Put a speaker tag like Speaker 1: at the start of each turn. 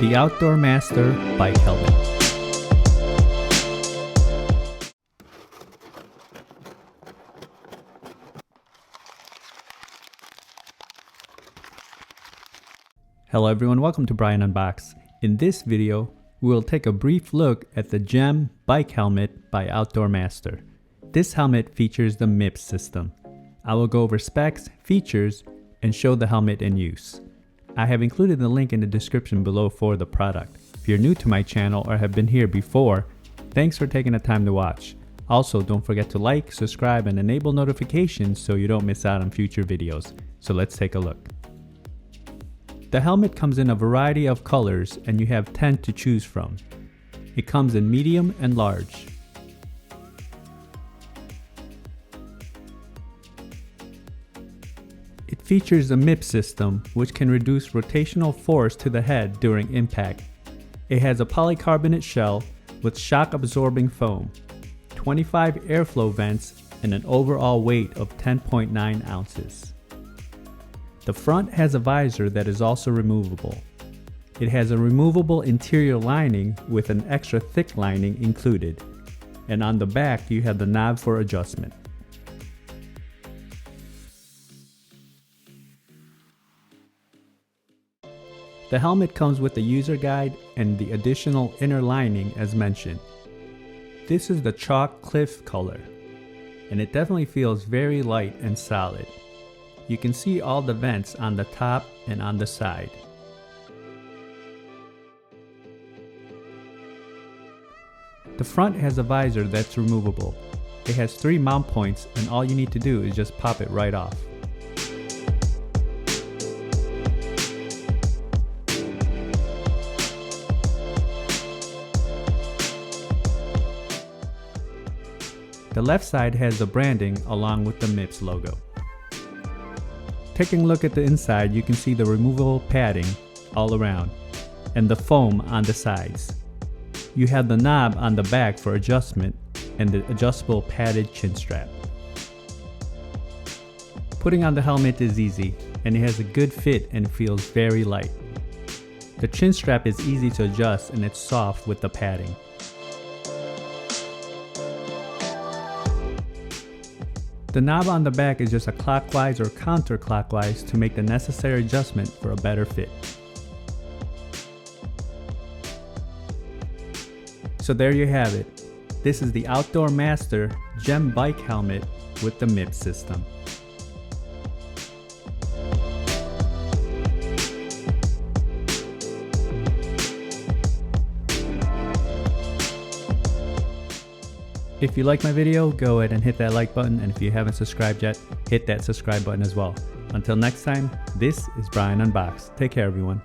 Speaker 1: The Outdoor Master Bike Helmet. Hello everyone, welcome to Brian Unboxed. In this video, we will take a brief look at the GEM Bike Helmet by Outdoor Master. This helmet features the MIPS system. I will go over specs, features, and show the helmet in use. I have included the link in the description below for the product. If you're new to my channel or have been here before, thanks for taking the time to watch. Also, don't forget to like, subscribe, and enable notifications so you don't miss out on future videos. So let's take a look. The helmet comes in a variety of colors and you have 10 to choose from. It comes in medium and large. It features a MIPS system which can reduce rotational force to the head during impact. It has a polycarbonate shell with shock absorbing foam, 25 airflow vents, and an overall weight of 10.9 ounces. The front has a visor that is also removable. It has a removable interior lining with an extra thick lining included, and on the back you have the knob for adjustment. The helmet comes with a user guide and the additional inner lining as mentioned. This is the chalk cliff color, and it definitely feels very light and solid. You can see all the vents on the top and on the side. The front has a visor that's removable. It has 3 mount points and all you need to do is just pop it right off. The left side has the branding along with the MIPS logo. Taking a look at the inside, you can see the removable padding all around and the foam on the sides. You have the knob on the back for adjustment and the adjustable padded chin strap. Putting on the helmet is easy and it has a good fit and feels very light. The chin strap is easy to adjust and it's soft with the padding. The knob on the back is just a clockwise or counterclockwise to make the necessary adjustment for a better fit. So there you have it. This is the Outdoor Master GEM Bike Helmet with the MIPS system. If you like my video, go ahead and hit that like button, and if you haven't subscribed yet, hit that subscribe button as well. Until next time, this is Brian Unboxed. Take care everyone.